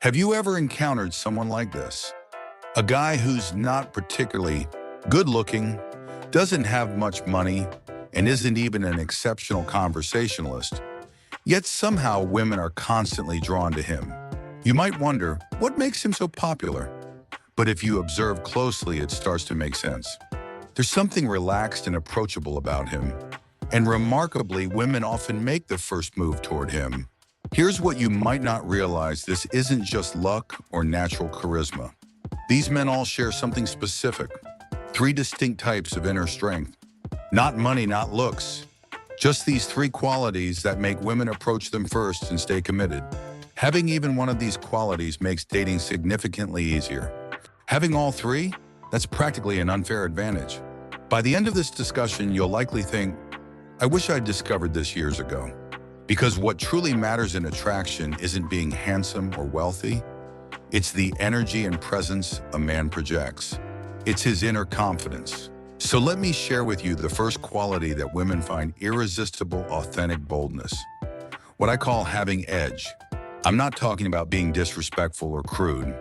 Have you ever encountered someone like this? A guy who's not particularly good-looking, doesn't have much money, and isn't even an exceptional conversationalist, yet somehow women are constantly drawn to him. You might wonder, what makes him so popular? But if you observe closely, it starts to make sense. There's something relaxed and approachable about him, and remarkably, women often make the first move toward him. Here's what you might not realize: this isn't just luck or natural charisma. These men all share something specific. Three distinct types of inner strength. Not money, not looks. Just these three qualities that make women approach them first and stay committed. Having even one of these qualities makes dating significantly easier. Having all three? That's practically an unfair advantage. By the end of this discussion, you'll likely think, I wish I'd discovered this years ago. Because what truly matters in attraction isn't being handsome or wealthy. It's the energy and presence a man projects. It's his inner confidence. So let me share with you the first quality that women find irresistible: authentic boldness. What I call having edge. I'm not talking about being disrespectful or crude.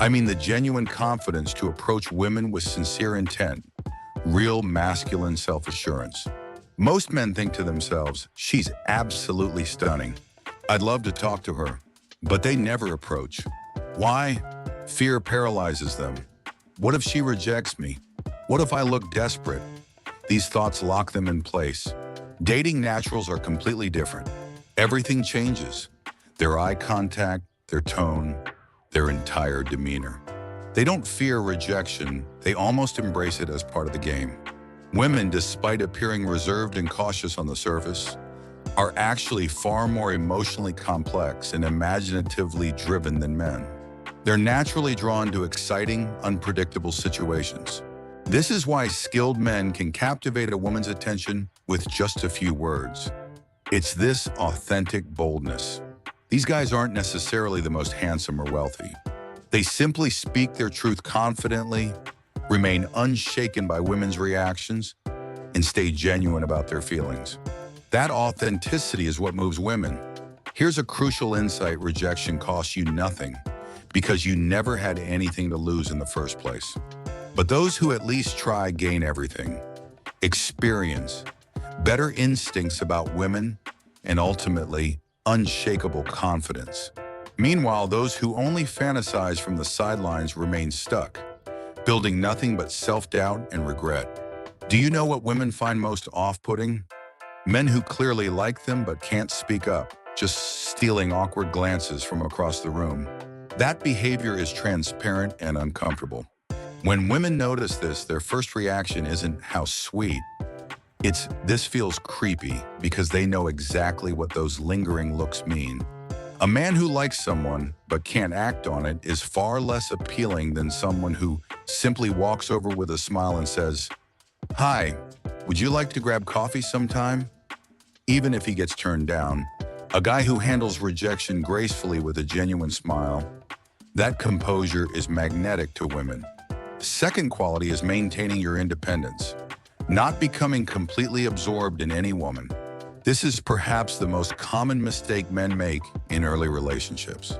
I mean the genuine confidence to approach women with sincere intent, real masculine self-assurance. Most men think to themselves, she's absolutely stunning. I'd love to talk to her, but they never approach. Why? Fear paralyzes them. What if she rejects me? What if I look desperate? These thoughts lock them in place. Dating naturals are completely different. Everything changes. Their eye contact, their tone, their entire demeanor. They don't fear rejection, they almost embrace it as part of the game. Women, despite appearing reserved and cautious on the surface, are actually far more emotionally complex and imaginatively driven than men. They're naturally drawn to exciting, unpredictable situations. This is why skilled men can captivate a woman's attention with just a few words. It's this authentic boldness. These guys aren't necessarily the most handsome or wealthy. They simply speak their truth confidently, remain unshaken by women's reactions, and stay genuine about their feelings. That authenticity is what moves women. Here's a crucial insight: rejection costs you nothing because you never had anything to lose in the first place. But those who at least try gain everything: experience, better instincts about women, and ultimately, unshakable confidence. Meanwhile, those who only fantasize from the sidelines remain stuck, building nothing but self-doubt and regret. Do you know what women find most off-putting? Men who clearly like them but can't speak up, just stealing awkward glances from across the room. That behavior is transparent and uncomfortable. When women notice this, their first reaction isn't "how sweet." It's "this feels creepy," because they know exactly what those lingering looks mean. A man who likes someone but can't act on it is far less appealing than someone who simply walks over with a smile and says, "Hi, would you like to grab coffee sometime?" Even if he gets turned down, a guy who handles rejection gracefully with a genuine smile, that composure is magnetic to women. The second quality is maintaining your independence, not becoming completely absorbed in any woman. This is perhaps the most common mistake men make in early relationships.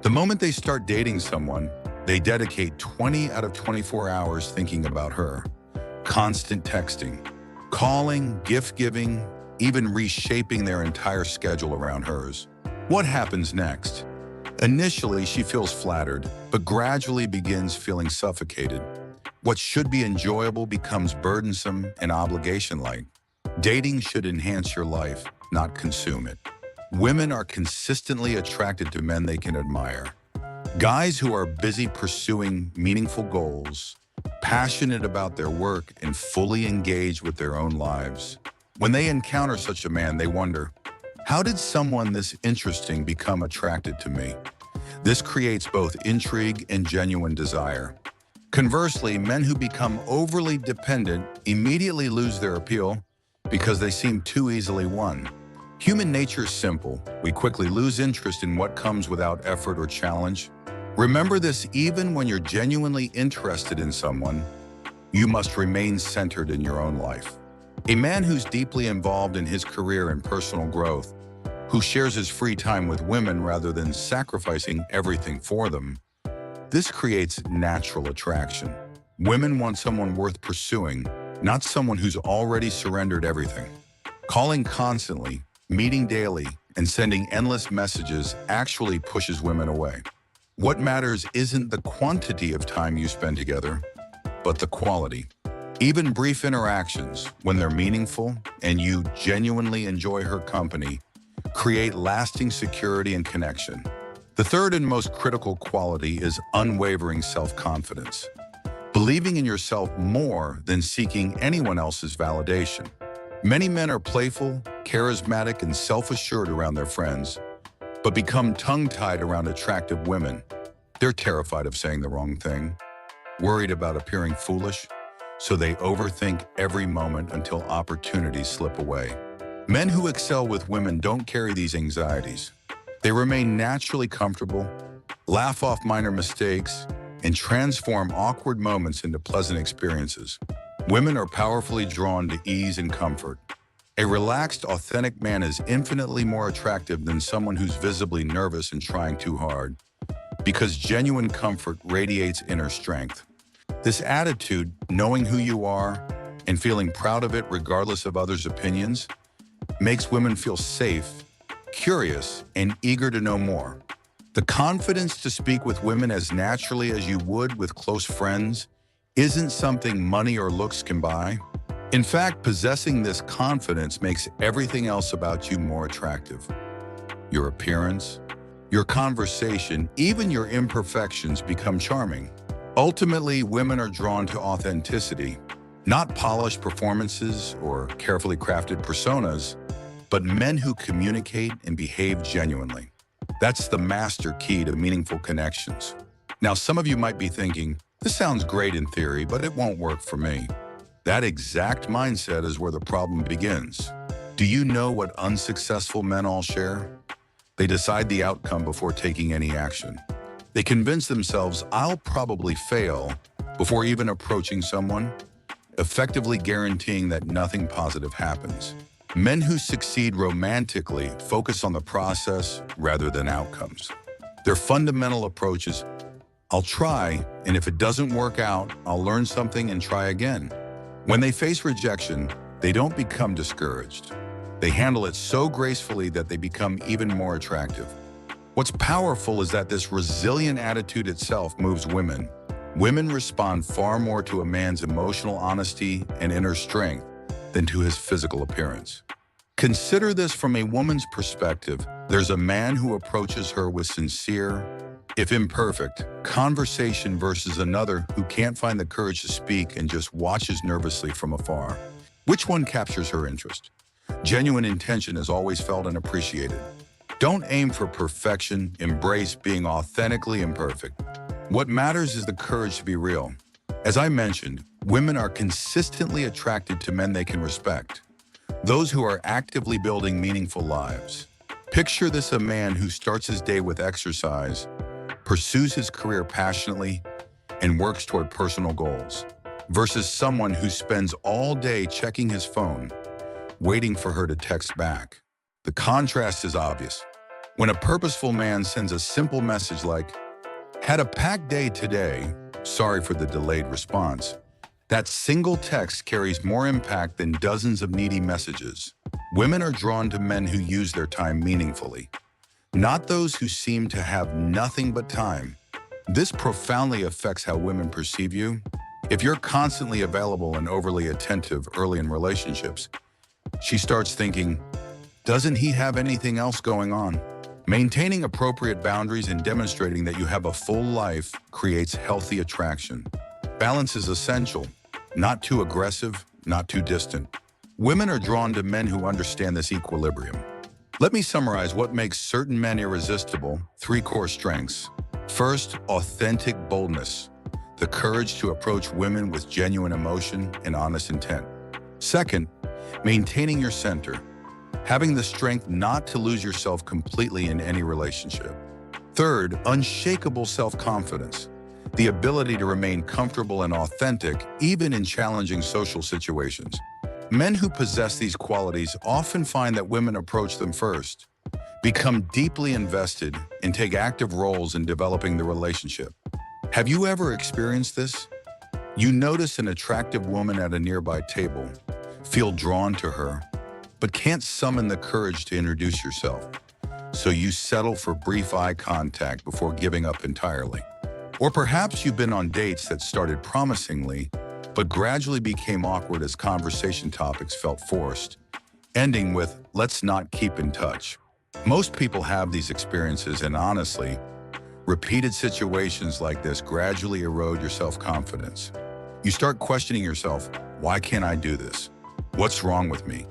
The moment they start dating someone, they dedicate 20 out of 24 hours thinking about her. Constant texting, calling, gift-giving, even reshaping their entire schedule around hers. What happens next? Initially, she feels flattered, but gradually begins feeling suffocated. What should be enjoyable becomes burdensome and obligation-like. Dating should enhance your life, not consume it. Women are consistently attracted to men they can admire. Guys who are busy pursuing meaningful goals, passionate about their work, and fully engaged with their own lives. When they encounter such a man, they wonder, how did someone this interesting become attracted to me? This creates both intrigue and genuine desire. Conversely, men who become overly dependent immediately lose their appeal because they seem too easily won. Human nature is simple. We quickly lose interest in what comes without effort or challenge. Remember this: even when you're genuinely interested in someone, you must remain centered in your own life. A man who's deeply involved in his career and personal growth who shares his free time with women rather than sacrificing everything for them. This creates natural attraction. Women want someone worth pursuing, not someone who's already surrendered everything. Calling constantly, meeting daily, and sending endless messages actually pushes women away. What matters isn't the quantity of time you spend together, but the quality. Even brief interactions, when they're meaningful and you genuinely enjoy her company, create lasting security and connection. The third and most critical quality is unwavering self-confidence. Believing in yourself more than seeking anyone else's validation. Many men are playful, charismatic, and self-assured around their friends, but become tongue-tied around attractive women. They're terrified of saying the wrong thing, worried about appearing foolish, so they overthink every moment until opportunities slip away. Men who excel with women don't carry these anxieties. They remain naturally comfortable, laugh off minor mistakes, and transform awkward moments into pleasant experiences. Women are powerfully drawn to ease and comfort. A relaxed, authentic man is infinitely more attractive than someone who's visibly nervous and trying too hard, because genuine comfort radiates inner strength. This attitude, knowing who you are and feeling proud of it regardless of others' opinions, makes women feel safe, curious, and eager to know more. The confidence to speak with women as naturally as you would with close friends isn't something money or looks can buy. In fact, possessing this confidence makes everything else about you more attractive. Your appearance, your conversation, even your imperfections become charming. Ultimately, women are drawn to authenticity, not polished performances or carefully crafted personas, but men who communicate and behave genuinely. That's the master key to meaningful connections. Now, some of you might be thinking, this sounds great in theory, but it won't work for me. That exact mindset is where the problem begins. Do you know what unsuccessful men all share? They decide the outcome before taking any action. They convince themselves, I'll probably fail, before even approaching someone, effectively guaranteeing that nothing positive happens. Men who succeed romantically focus on the process rather than outcomes. Their fundamental approach is, I'll try, and if it doesn't work out, I'll learn something and try again. When they face rejection, they don't become discouraged. They handle it so gracefully that they become even more attractive. What's powerful is that this resilient attitude itself moves women. Women respond far more to a man's emotional honesty and inner strength than to his physical appearance. Consider this from a woman's perspective. There's a man who approaches her with sincere, if imperfect, conversation versus another who can't find the courage to speak and just watches nervously from afar. Which one captures her interest? Genuine intention is always felt and appreciated. Don't aim for perfection, embrace being authentically imperfect. What matters is the courage to be real. As I mentioned, women are consistently attracted to men they can respect, those who are actively building meaningful lives. Picture this: a man who starts his day with exercise, pursues his career passionately, and works toward personal goals, versus someone who spends all day checking his phone, waiting for her to text back. The contrast is obvious. When a purposeful man sends a simple message like, "Had a packed day today, sorry for the delayed response," that single text carries more impact than dozens of needy messages. Women are drawn to men who use their time meaningfully, not those who seem to have nothing but time. This profoundly affects how women perceive you. If you're constantly available and overly attentive early in relationships, she starts thinking, doesn't he have anything else going on? Maintaining appropriate boundaries and demonstrating that you have a full life creates healthy attraction. Balance is essential. Not too aggressive, not too distant. Women are drawn to men who understand this equilibrium. Let me summarize what makes certain men irresistible. 3 core strengths. First, authentic boldness, the courage to approach women with genuine emotion and honest intent. Second, maintaining your center, having the strength not to lose yourself completely in any relationship. Third, unshakable self-confidence, the ability to remain comfortable and authentic even in challenging social situations. Men who possess these qualities often find that women approach them first, Become deeply invested and take active roles in developing the relationship. Have you ever experienced this? You notice an attractive woman at a nearby table, feel drawn to her, but can't summon the courage to introduce yourself. So you settle for brief eye contact before giving up entirely. Or perhaps you've been on dates that started promisingly, but gradually became awkward as conversation topics felt forced, ending with, let's not keep in touch. Most people have these experiences, and honestly, repeated situations like this gradually erode your self-confidence. You start questioning yourself, why can't I do this? What's wrong with me?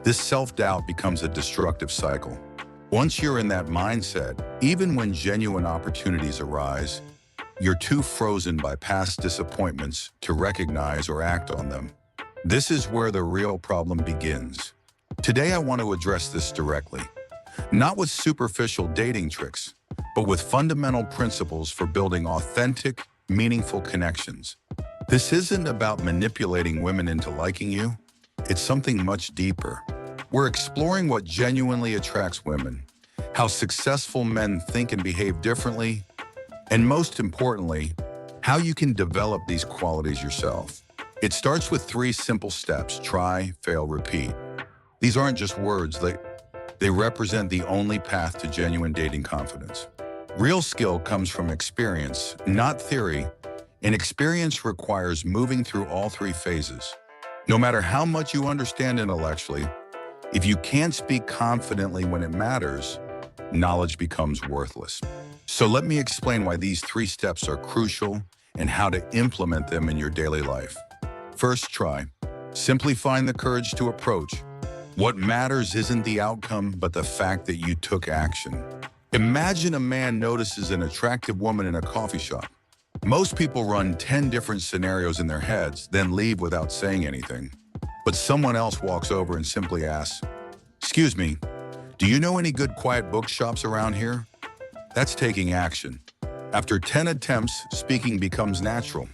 This self-doubt becomes a destructive cycle. Once you're in that mindset, even when genuine opportunities arise, you're too frozen by past disappointments to recognize or act on them. This is where the real problem begins. Today I want to address this directly, not with superficial dating tricks, but with fundamental principles for building authentic, meaningful connections. This isn't about manipulating women into liking you. It's something much deeper. We're exploring what genuinely attracts women, how successful men think and behave differently, and most importantly, how you can develop these qualities yourself. It starts with 3 simple steps: try, fail, repeat. These aren't just words, they represent the only path to genuine dating confidence. Real skill comes from experience, not theory, and experience requires moving through all 3 phases. No matter how much you understand intellectually, if you can't speak confidently when it matters, knowledge becomes worthless. So let me explain why these 3 steps are crucial and how to implement them in your daily life. First, try. Simply find the courage to approach. What matters isn't the outcome, but the fact that you took action. Imagine a man notices an attractive woman in a coffee shop. Most people run 10 different scenarios in their heads, then leave without saying anything. But someone else walks over and simply asks, "Excuse me, do you know any good quiet bookshops around here?" That's taking action. After 10 attempts, speaking becomes natural.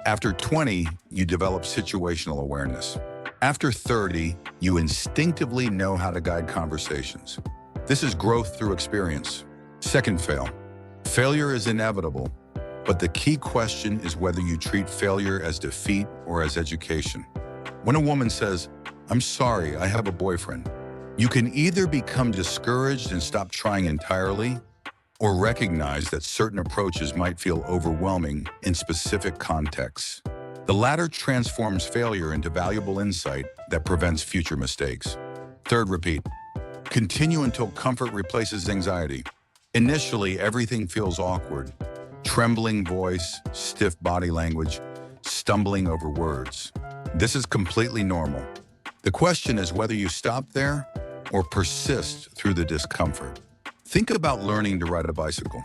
After 20, you develop situational awareness. After 30, you instinctively know how to guide conversations. This is growth through experience. Second, fail. Failure is inevitable, but the key question is whether you treat failure as defeat or as education. When a woman says, "I'm sorry, I have a boyfriend," you can either become discouraged and stop trying entirely, or recognize that certain approaches might feel overwhelming in specific contexts. The latter transforms failure into valuable insight that prevents future mistakes. Third, repeat. Continue until comfort replaces anxiety. Initially, everything feels awkward. Trembling voice, stiff body language, stumbling over words. This is completely normal. The question is whether you stop there or persist through the discomfort. Think about learning to ride a bicycle.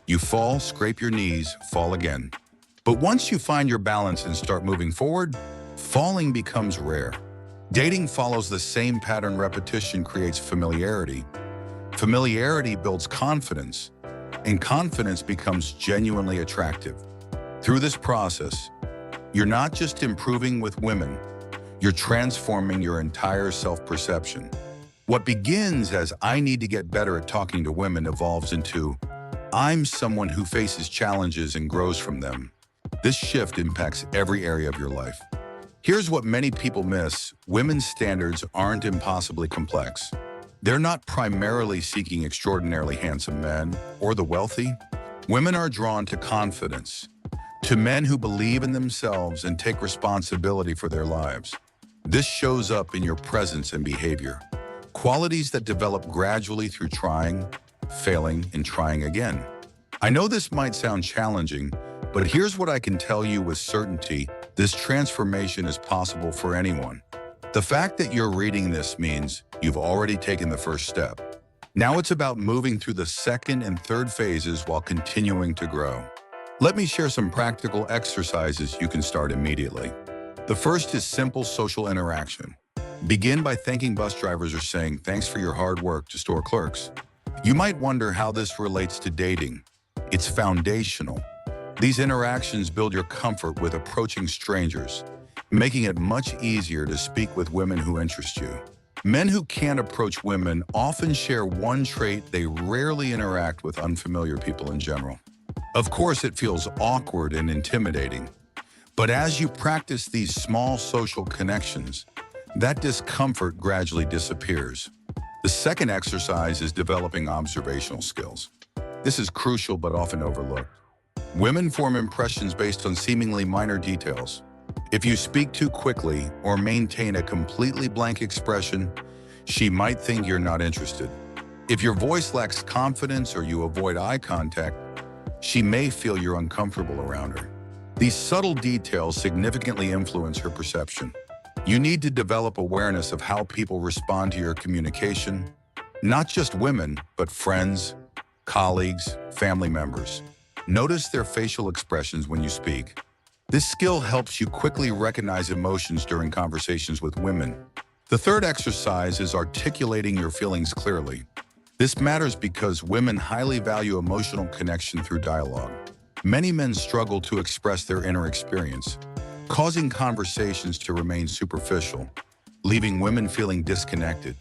You fall, scrape your knees, fall again. But once you find your balance and start moving forward, falling becomes rare. Dating follows the same pattern. Repetition creates familiarity. Familiarity builds confidence, and confidence becomes genuinely attractive. Through this process, you're not just improving with women, you're transforming your entire self-perception. What begins as "I need to get better at talking to women" evolves into "I'm someone who faces challenges and grows from them." This shift impacts every area of your life. Here's what many people miss. Women's standards aren't impossibly complex. They're not primarily seeking extraordinarily handsome men or the wealthy. Women are drawn to confidence, to men who believe in themselves and take responsibility for their lives. This shows up in your presence and behavior, qualities that develop gradually through trying, failing, and trying again. I know this might sound challenging, but here's what I can tell you with certainty: this transformation is possible for anyone. The fact that you're reading this means you've already taken the first step. Now it's about moving through the second and third phases while continuing to grow. Let me share some practical exercises you can start immediately. The first is simple social interaction. Begin by thanking bus drivers or saying "thanks for your hard work" to store clerks. You might wonder how this relates to dating. It's foundational. These interactions build your comfort with approaching strangers, making it much easier to speak with women who interest you. Men who can't approach women often share one trait: they rarely interact with unfamiliar people in general. Of course, it feels awkward and intimidating, but as you practice these small social connections, that discomfort gradually disappears. The second exercise is developing observational skills. This is crucial but often overlooked. Women form impressions based on seemingly minor details. If you speak too quickly or maintain a completely blank expression, she might think you're not interested. If your voice lacks confidence or you avoid eye contact, she may feel you're uncomfortable around her. These subtle details significantly influence her perception. You need to develop awareness of how people respond to your communication, not just women, but friends, colleagues, family members. Notice their facial expressions when you speak. This skill helps you quickly recognize emotions during conversations with women. The third exercise is articulating your feelings clearly. This matters because women highly value emotional connection through dialogue. Many men struggle to express their inner experience, causing conversations to remain superficial, leaving women feeling disconnected.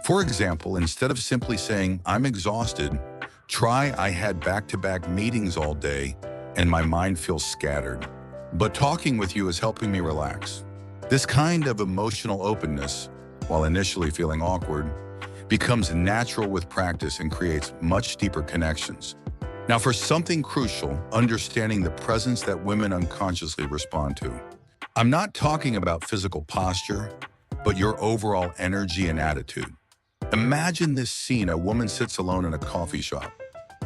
For example, instead of simply saying, "I'm exhausted," try, "I had back-to-back meetings all day and my mind feels scattered, but talking with you is helping me relax." This kind of emotional openness, while initially feeling awkward, becomes natural with practice and creates much deeper connections. Now, for something crucial, understanding the presence that women unconsciously respond to. I'm not talking about physical posture, but your overall energy and attitude. Imagine this scene: a woman sits alone in a coffee shop.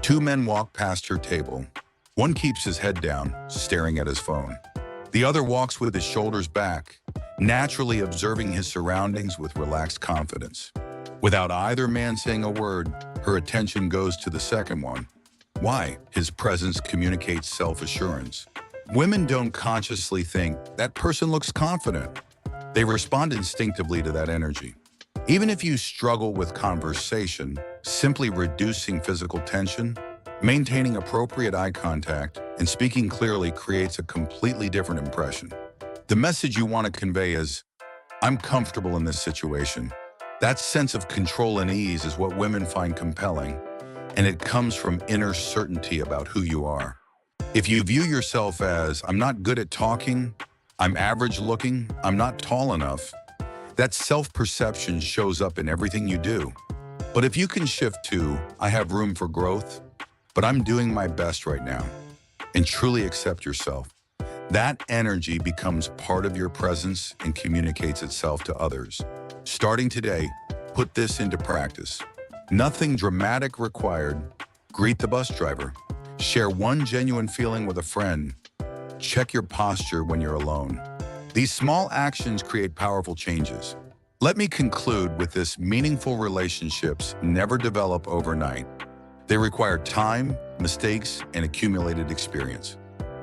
Two men walk past her table. One keeps his head down, staring at his phone. The other walks with his shoulders back, naturally observing his surroundings with relaxed confidence. Without either man saying a word, her attention goes to the second one. Why? His presence communicates self-assurance. Women don't consciously think, "That person looks confident." They respond instinctively to that energy. Even if you struggle with conversation, simply reducing physical tension, maintaining appropriate eye contact, and speaking clearly creates a completely different impression. The message you want to convey is, "I'm comfortable in this situation." That sense of control and ease is what women find compelling, and it comes from inner certainty about who you are. If you view yourself as, "I'm not good at talking," "I'm average looking," "I'm not tall enough," that self-perception shows up in everything you do. But if you can shift to, "I have room for growth, but I'm doing my best right now," and truly accept yourself, that energy becomes part of your presence and communicates itself to others. Starting today, put this into practice. Nothing dramatic required. Greet the bus driver. Share one genuine feeling with a friend. Check your posture when you're alone. These small actions create powerful changes. Let me conclude with this: meaningful relationships never develop overnight. They require time, mistakes, and accumulated experience.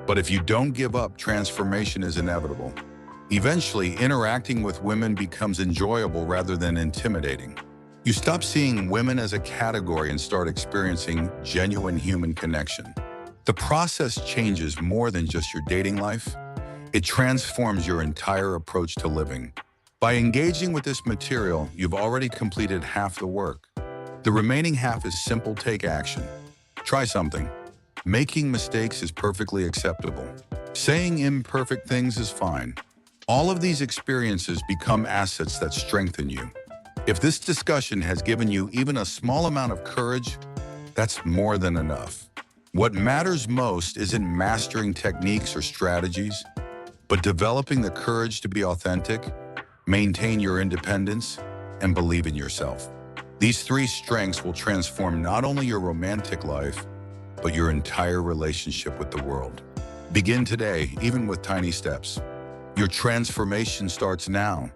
But if you don't give up, transformation is inevitable. Eventually, interacting with women becomes enjoyable rather than intimidating. You stop seeing women as a category and start experiencing genuine human connection. The process changes more than just your dating life. It transforms your entire approach to living. By engaging with this material, you've already completed half the work. The remaining half is simple: take action. Try something. Making mistakes is perfectly acceptable. Saying imperfect things is fine. All of these experiences become assets that strengthen you. If this discussion has given you even a small amount of courage, that's more than enough. What matters most isn't mastering techniques or strategies, but developing the courage to be authentic, maintain your independence, and believe in yourself. These three strengths will transform not only your romantic life, but your entire relationship with the world. Begin today, even with tiny steps. Your transformation starts now.